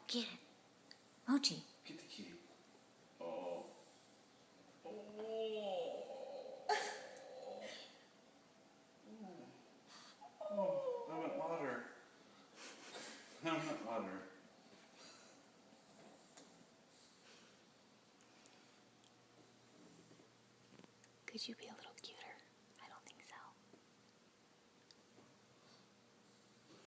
Get it. Mochi. Get the kitty. Oh. Oh. Oh, I want water. I want water. Could you be a little cuter?